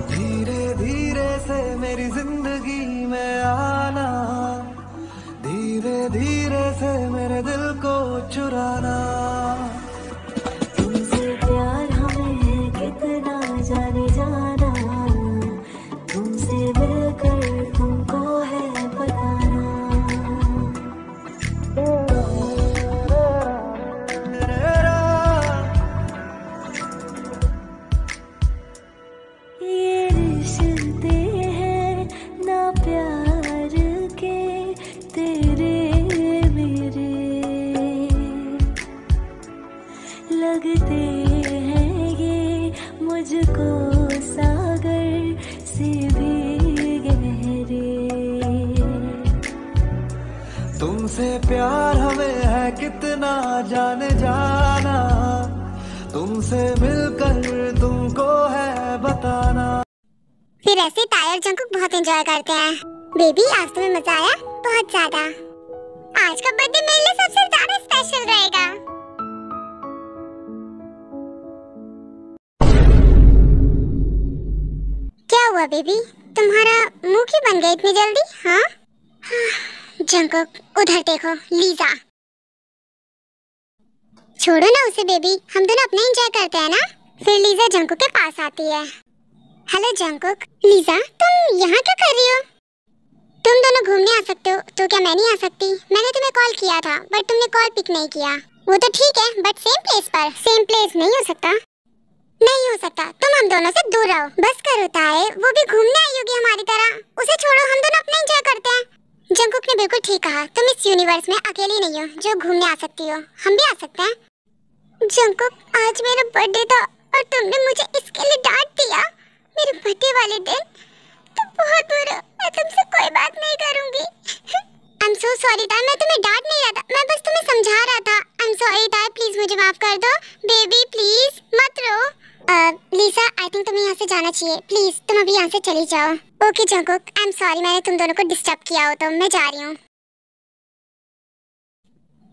धीरे धीरे से मेरी जिंदगी में आना, धीरे धीरे से मेरे दिल को चुराना। तुमसे प्यार हमें है कितना जाने जाना, तुमसे मिलकर तुमको है बताना। ये रिश्ते हैं ना प्यार के तेरे मेरे, लगते हैं ये मुझको सागर से भी गहरे। तुमसे प्यार हमें है कितना जाने जाना, तुमसे मिलकर तुमको है बताना। फिर ऐसे ताई और जंकुक बहुत एंजॉय करते हैं। बेबी, आज तुम्हें मजा आया? बहुत ज्यादा। आज का बर्थडे मेरे लिए सबसे ज्यादा स्पेशल रहेगा। क्या हुआ बेबी, तुम्हारा मुंह क्यों बन गया इतनी जल्दी? हाँ? जंकुक, उधर देखो, लीजा। छोड़ो ना उसे बेबी, हम दोनों अपना एंजॉय करते हैं ना। फिर लीजा जंकुक के पास आती है। Hello Jungkook. लीजा, तुम यहाँ क्या कर रही हो? तुम दोनों घूमने आ सकते हो, तो क्या मैं नहीं आ सकती? मैंने तुम्हें कॉल किया था बट तुमने कॉल पिक नहीं किया। वो तो ठीक है, बट सेम प्लेस पर। सेम प्लेस नहीं हो सकता। नहीं हो सकता, तुम हम दोनों से दूर रहो। बस करो ताए, वो भी घूमने आई होगी हमारी तरह। उसे छोड़ो, हम दोनों अपना एंजॉय करते हैं। जंकुक ने बिल्कुल ठीक कहा, तुम इस यूनिवर्स में अकेली नहीं हो जो घूमने आ सकती हो, हम भी आ सकते हैं। जंकुक, आज मेरा बर्थडे था और तुमने मुझे इसके लिए डांट दिया। मेरे बर्थडे वाले दिन तो बहुत बुरा, मैं तुमसे कोई बात नहीं करूंगी। आई एम सो सॉरी ताई, मैं तुम्हें डांट नहीं रहा था, मैं बस तुम्हें समझा रहा था। आई एम सॉरी ताई, प्लीज मुझे माफ कर दो। बेबी प्लीज मत रो। लीसा, आई थिंक तुम्हें यहाँ से जाना चाहिए। प्लीज तुम अभी यहाँ से चली जाओ। Okay Jungkook, I am sorry मैंने तुम दोनों को डिस्टर्ब किया हो, तो मैं जा रही हूँ।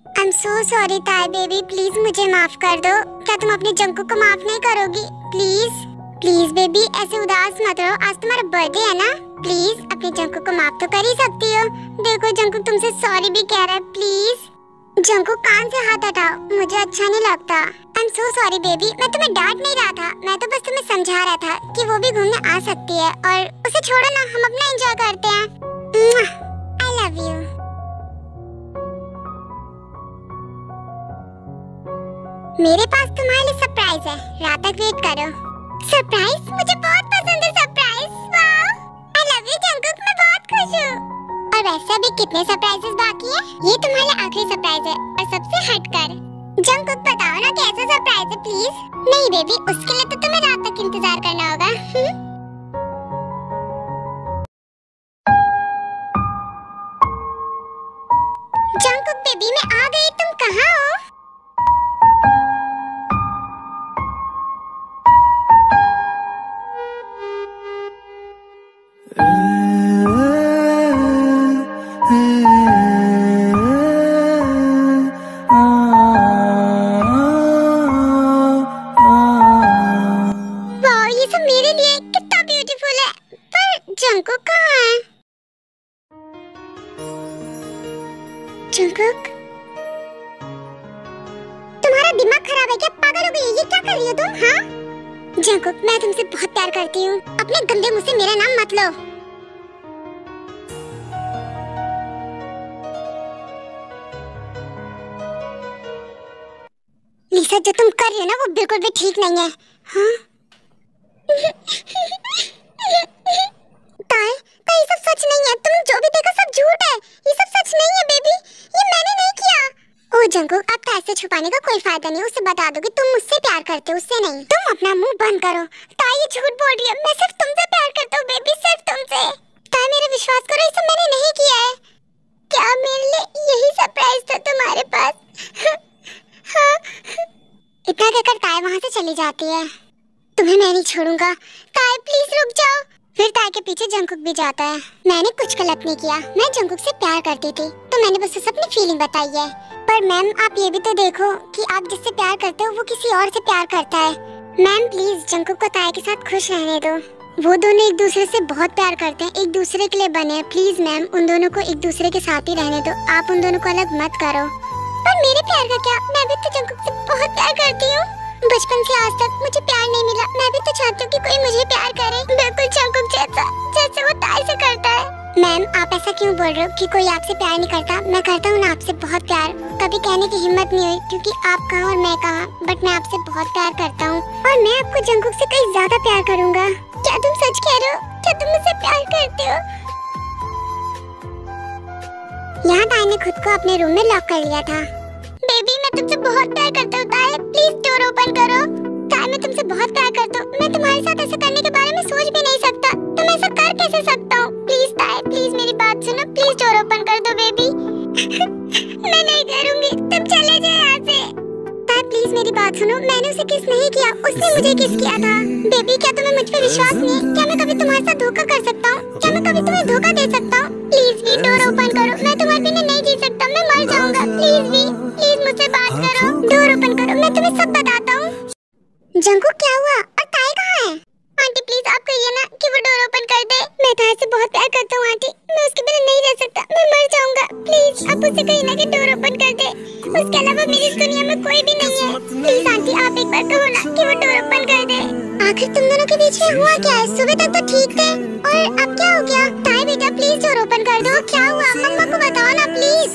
आई एम सो सॉरी ताई बेबी, प्लीज मुझे माफ कर दो। क्या तुम अपने जंकुक को माफ नहीं करोगी? प्लीज प्लीज बेबी, ऐसे उदास मत रहो, आज तुम्हारा बर्थडे है ना। प्लीज अपने जंकुक को माफ तो कर ही सकती हो। देखो जंकुक तुमसे सॉरी भी कह रहा है, प्लीज। जंकुक, कान से हाथ हटाओ, मुझे अच्छा नहीं लगता। I am so sorry baby, मैं तुम्हें डांट नहीं रहा था, मैं तो बस तुम्हें समझा रहा था कि वो भी घूमने आ सकती है और उसे छोड़ो ना, हम अपना एंजॉय करते हैं। आई लव यू। मेरे पास तुम्हारे लिए सरप्राइज है, रात तक वेट करो। सरप्राइज? मुझे बहुत पसंद है surprise. Wow, I love you Jungkook, मैं बहुत खुश हूँ। और वैसे अभी कितने सरप्राइजेस बाकी है? ये तुम्हारे लिए आखिरी सरप्राइज है और सबसे हटकर। जंकुक बताओ ना कैसा सरप्राइज है प्लीज। नहीं बेबी, उसके लिए तो तुम्हें रात तक इंतजार करना होगा। जंकुक बेबी, मैं आ गई, तुम कहाँ हो? जंकुक, तुम्हारा दिमाग खराब है क्या? पागल हो गई? ये क्या कर रही हो तुम? हाँ जंकुक, मैं तुमसे बहुत प्यार करती हूँ, अपने गंदे मुंह से मेरा नाम मत लो। ऐसा जो तुम कर रही हो ना वो बिल्कुल भी ठीक नहीं है। हाँ? ताई, ताई ये सब सच नहीं है। तुम जो भी देखो सब झूठ है। ये सब सच नहीं है बेबी। ये मैंने नहीं किया। ओ जंकुक, अब तो ऐसे छुपाने का कोई फायदा नहीं। उसे बता दो कि तुम मुझसे प्यार करते हो, उससे नहीं। तुम अपना मुंह बंद करो। ताई ये झूठ बोल रही है। मैं सिर्फ तुमसे प्यार करता हूँ बेबी, सिर्फ तुमसे। ताई मेरा विश्वास करो, ये सब मैंने नहीं किया है। क्या मेरे लिए यही सरप्राइज था तुम्हारे पास? हाँ। इतना कहकर ताई वहाँ से चली जाती है। तुम्हें मैं नहीं छोड़ूंगा। ताई प्लीज रुक जाओ। फिर ताई के पीछे जंकुक भी जाता है। मैंने कुछ गलत नहीं किया। मैं जंकुक से प्यार करती थी तो मैंने बस उसे अपनी फीलिंग बताई है। पर मैम आप ये भी तो देखो कि आप जिससे प्यार करते हो वो किसी और से प्यार करता है। मैम प्लीज जंकुक को ताई के साथ खुश रहने दो। वो दोनों एक दूसरे से बहुत प्यार करते हैं, एक दूसरे के लिए बने हैं। प्लीज मैम उन दोनों को एक दूसरे के साथ ही रहने दो। आप उन दोनों को अलग मत करो। पर मेरे प्यार का क्या? मैं भी तो जंकुक से बहुत प्यार करती हूँ। बचपन से आज तक मुझे प्यार नहीं मिला। मैं भी तो चाहती हूँ कि कोई मुझे प्यार करे, बिल्कुल जंकुक जैसा, जैसे वो ताई से करता है। मैम आप ऐसा क्यों बोल रहे हो कि कोई आपसे प्यार नहीं करता? मैं करता हूँ ना आपसे बहुत प्यार। कभी कहने की हिम्मत नहीं हुई क्योंकि आप कहाँ और मैं कहाँ, बट मैं आपसे बहुत प्यार करता हूँ और मैं आपको जंकुक से कहीं ज्यादा प्यार करूँगा। क्या तुम सच कह रहे हो? क्या तुम मुझसे प्यार करते हो? यहाँ ताई ने खुद को अपने रूम में लॉक कर लिया था। बेबी मैं तुमसे बहुत प्यार करता हूँ ताई, प्लीज डोर ओपन करो। ताई मैं तुमसे बहुत प्यार करता हूँ। मैं तुम्हारे साथ ऐसा करने के बारे में सोच भी नहीं सकता। तुम ऐसा कर कैसे सकता हूँ? प्लीज ताई प्लीज मेरी बात सुनो, प्लीज डोर ओपन कर दो बेबी। मैं नहीं करूँगी, तुम चले जाओ यहाँ से। ताई प्लीज मेरी बात सुनो, मैंने उसे किस नहीं किया, उसने मुझे किस किया था। बेबी क्या तुम्हें मुझ पे विश्वास नहीं है? क्या मैं कभी तुम्हारे साथ धोखा कर सकता हूँ? क्या मैं कभी तुम्हें धोखा दे सकता हूँ? प्लीज भी डोर ओपन करो। मैं तुम्हारे बिना नहीं जी सकता, मैं मर जाऊंगा। प्लीज भी प्लीज मुझसे बात करो, डोर ओपन करो, मैं तुम्हें सब बताता हूँ। जंकुक क्या हुआ? और ताई कहाँ है? आंटी प्लीज आप कहिए ना कि वो डोर ओपन कर दे। मैं ताई से बहुत प्यार करता हूँ आंटी, मैं उसके बिना नहीं रह सकता, मैं मर जाऊंगा। प्लीज आप उससे कहिए ना कि डोर ओपन कर दे। उसके अलावा मेरी इस दुनिया में कोई भी नहीं है। प्लीज आंटी आप एक बार कहो ना कि वो डोर ओपन कर दे। आखिर तुम दोनों के बीच में हुआ क्या है? सुबह तक तो ठीक थे और अब क्या हो गया? ताई बेटा प्लीज डोर ओपन कर दो। क्या हुआ? मम्मा को बताओ ना प्लीज।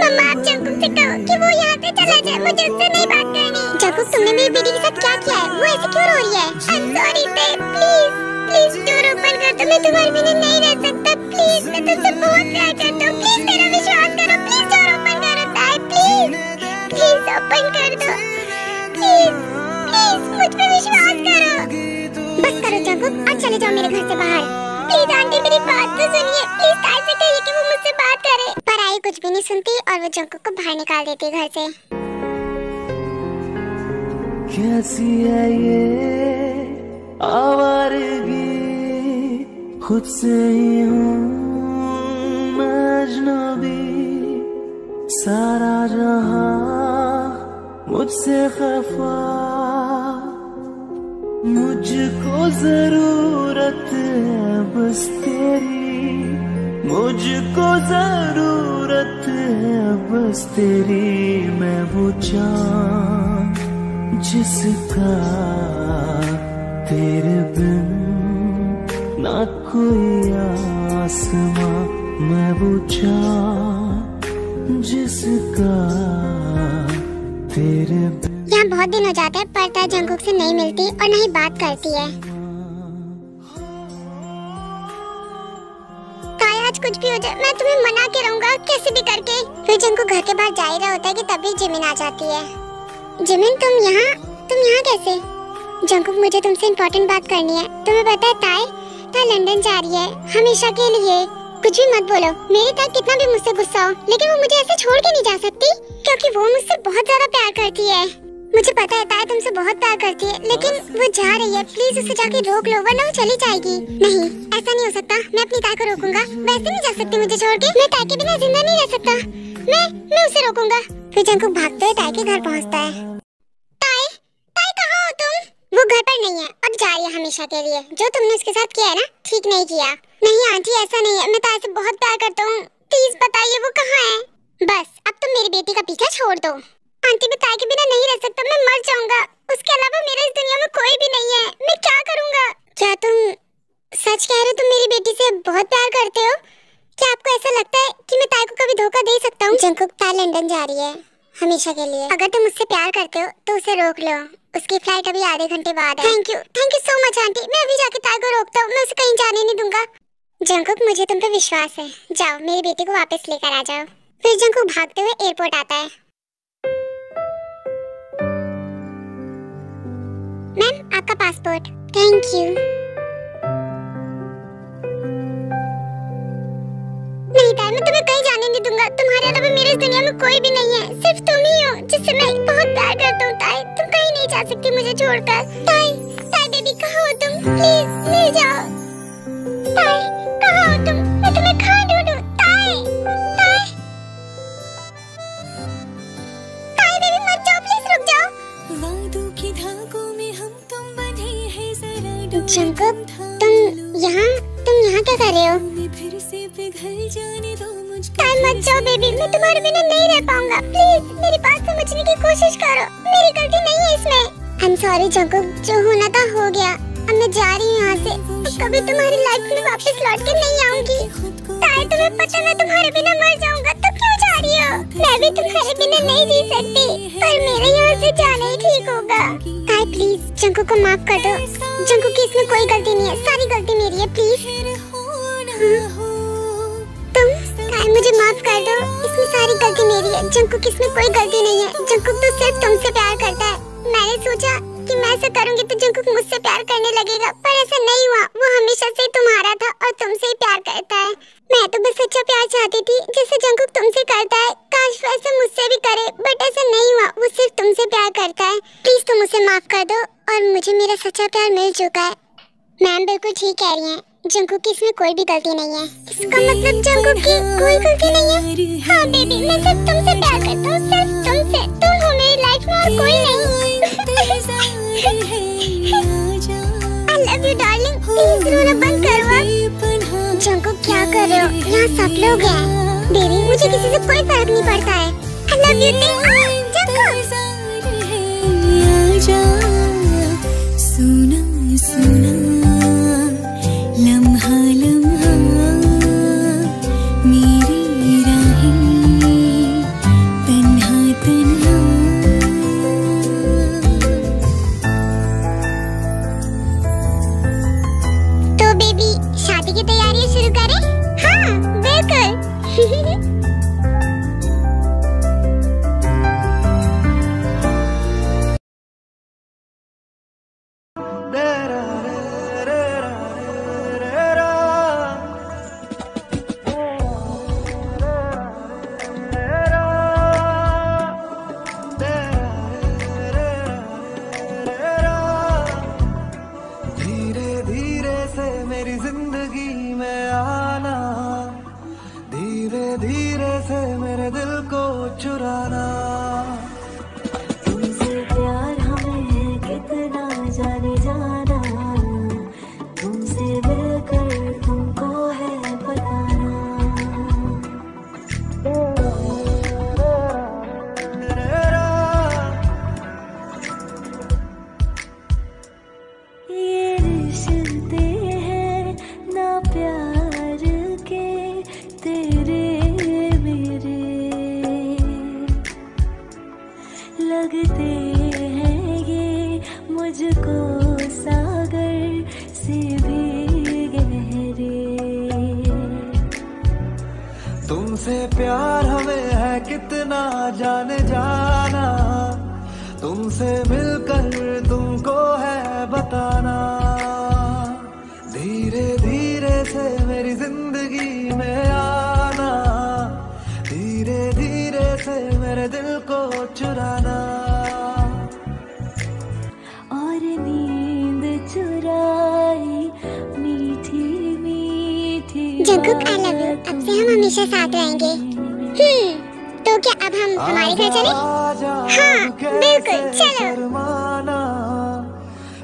मम्मा आप जंकुक से कहो कि वो यहाँ से चला जाए, मुझे उससे नहीं बात करनी। जंकुक तुमने मेरी बेटी के साथ क्या किया है? वो ऐसे क्यों रो रही है? I'm sorry babe, please please door open कर दो। मैं तुम्हारे बिना नहीं रह सकता। प्लीज मैं तुमसे बहुत प्यार करता हूँ। प्लीज मेरा विश्वास करो। प्लीज डोर ओपन करो ताई, प्लीज प्लीज ओपन कर दो। प्लीज प्लीज मुझ पे विश्वास करो। बस करो जंकुक, आज चले जाओ मेरे घर से बाहर। प्लीज आंटी मेरी बात तो सुनिए। प्लीज ताई से कहिए कि वो मुझसे बात करे। पर आई कुछ भी नहीं सुनती और वो जंकुक को बाहर निकाल देती है घर से। कैसी है ये आवारगी, खुद से ही हूँ मैं अजनबी। सारा जहां मुझसे खफा, मुझको जरूरत है बस तेरी, मुझको जरूरत है बस तेरी। मैं वो चाँद जिसका तेरे बिन ना कोई आसमां, मैं वो चाँद जिसका तेरे बिन। यहाँ बहुत दिन हो जाते हैं पर ताई जंकुक से नहीं मिलती और नहीं बात करती है। ताई आज कुछ भी हो जाए मैं तुम्हें मना के रहूंगा कैसे भी करके। फिर जंकुक घर के बाहर जा ही रहा होता है कि तभी जिमिन आ जाती है। जिमिन तुम यहाँ कैसे? जंकुक मुझे तुमसे इम्पोर्टेंट बात करनी है। तुम्हें पता है ताई लंदन जा रही है हमेशा के लिए। कुछ भी मत बोलो। मेरी ताई कितना भी मुझसे गुस्सा हो लेकिन वो मुझे ऐसे छोड़ के नहीं जा सकती क्योंकि वो मुझसे बहुत ज्यादा प्यार करती है। मुझे पता है ताई तुमसे बहुत प्यार करती है लेकिन वो जा रही है। प्लीज उसे जाके रोक लो वरना वो चली जाएगी। नहीं ऐसा नहीं हो सकता, मैं अपनी ताई को रोकूंगा। वैसे नहीं जा सकती मुझे छोड़ के। मैं ताई के बिना जिंदा नहीं रह सकता। मैं उसे रोकूंगा। फिर जंकुक भागते हुए ताई के घर पहुँचता है। ताई कहाँ हो तुम? वो घर पर नहीं है, अब जा रही है हमेशा के लिए। जो तुमने उसके साथ किया है ना ठीक नहीं किया। नहीं आंटी ऐसा नहीं है, मैं ताई से बहुत प्यार करता हूँ। प्लीज बताइए वो कहाँ है? बस अब तुम मेरी बेटी का पीछा छोड़ दो। आंटी मैं ताई के बिना नहीं रह सकता, मैं मर जाऊंगा। उसके अलावा मेरा इस दुनिया में कोई भी नहीं है। मैं क्या करूंगा? क्या तुम सच कह रहे हो? तुम मेरी बेटी से बहुत प्यार करते हो? क्या आपको ऐसा लगता है कि मैं ताई को कभी धोखा दे सकता हूँ? जंकुक ताई लंदन जा रही है हमेशा के लिए। अगर तुम मुझसे प्यार करते हो तो उसे रोक लो, उसकी फ्लाइट अभी आधे घंटे बाद है। Thank you so much aunty. मैं अभी जाके ताई को रोकता हूँ, मैं उसे कहीं जाने नहीं दूंगा। जंकुक मुझे तुम पे विश्वास है, जाओ मेरी बेटी को वापस लेकर आ जाओ। फिर जंकुक भागते हुए एयरपोर्ट आता है। मैम आपका पासपोर्ट। Thank you. नहीं ताई, मैं तुम्हें कहीं जाने नहीं दूंगा। तुम्हारे अलावा मेरे इस दुनिया में कोई भी नहीं है, सिर्फ तुम ही हो जिससे मैं बहुत प्यार करता हूँ। ताई तुम कहीं नहीं जा सकती मुझे छोड़कर। ताई बेबी कहाँ हो तुम? प्लीज मिल जाओ। ताई कहाँ हो तुम? मैं तुम्हें कहाँ ढूंढूं? ताई बेबी मत जाओ, प्लीज रुक जाओ। वादों की धागों में हम तुम बंधे हैं जरा। जंकुक तुम यहाँ क्या कर रहे हो? फिर से पिघल जाने दो मुझको। ताई मत जाओ बेबी, मैं तुम्हारे बिना नहीं रह पाऊंगा। प्लीज मेरी बात समझने की कोशिश करो, मेरी गलती नहीं है इसमें। आई एम सॉरी जंकुक, जो होना था हो गया। अब मैं जा रही हूँ यहाँ से, कभी तुम्हारी लाइफ में वापस लौट के नहीं आऊंगी। ताई तुम्हें पता है मैं तुम्हारे बिना मर जाऊंगा, तो क्यों जा रही हो? मैं भी तुम्हारे बिना नहीं जी सकती, पर मेरे यहाँ से जाना ही ठीक होगा। ताई प्लीज जंकुक को माफ कर दो। जंकुक की इसमें कोई गलती नहीं है, सारी गलती मेरी है। प्लीज ताई मुझे माफ कर दो, इसमें सारी गलती मेरी है। जंकुक इसमें कोई गलती नहीं है। जंकुक तो सिर्फ तुमसे प्यार करता है। मैंने सोचा कि मैं ऐसा करूंगी तो जंकुक मुझसे प्यार करने लगेगा, पर ऐसा नहीं हुआ। वो हमेशा से तुम्हारा था और तुमसे ही प्यार करता है। मैं तो बस सच्चा प्यार चाहती थी जैसे जंकुक तुमसे करता है। काश वैसे मुझसे भी करे, बट ऐसा नहीं हुआ। वो सिर्फ तुमसे प्यार करता है। प्लीज तुम उसे माफ कर दो और मुझे मेरा सच्चा प्यार मिल चुका है। मैम बिल्कुल ठीक कह रही हैं, जंकुक की इसमें कोई भी गलती नहीं है। इसका मतलब जंकुक की कोई गलती नहीं है? हाँ बेबी, मैं सिर्फ तुमसे प्यार करता हूँ, सिर्फ तुमसे। तुम हो मेरी लाइफ में और कोई नहीं। I love you darling, please रोना बंद करो अब। जंकुक क्या कर रहे हो? यहाँ सब लोग हैं। बेबी मुझे किसी से कोई फर्क नहीं पड़ता है। I love you Jungkook. सुना सुना लम्हा लम्हा मेरी राहें तन्हा तन्हा। तो बेबी शादी की तैयारी शुरू करें? हाँ बिल्कुल। मेरी जिंदगी में आना, धीरे धीरे से मेरे दिल को चुराना। तुमसे प्यार हमें कितना जाने जाना, तुमसे मिलकर तुमको है बताना। ये रिश्ते हैं ना प्यार के तेरे मेरे, लगते हैं ये मुझको सागर से भी गहरे। तुमसे प्यार हमें है कितना जाने जाना, तुमसे मिलकर तुमको है बताना। धीरे धीरे से मेरी जिंदगी में आना, धीरे धीरे से मेरे दिल को चुराना। और नींद चुराई मीठी मीठी। जंकुक आई लव यू, अब से हम हमेशा साथ रहेंगे। तो क्या अब हम हमारे घर चलें? हाँ बिल्कुल चलो।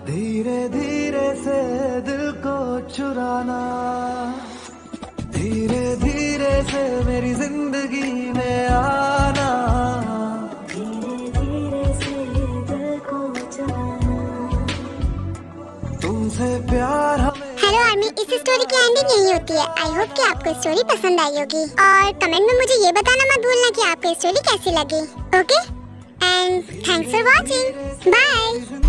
धीरे धीरे से दिल को चुराना, धीरे धीरे से मेरी जिंदगी में आना, धीरे धीरे से दिल को चुराना। तुमसे प्यार हमें। हेलो आर्मी, इस स्टोरी स्टोरी की एंडिंग यही होती है। आई होप कि आपको स्टोरी पसंद आई होगी और कमेंट में मुझे ये बताना मत भूलना कि आपको स्टोरी कैसी लगी। Okay and thanks for watching. Bye.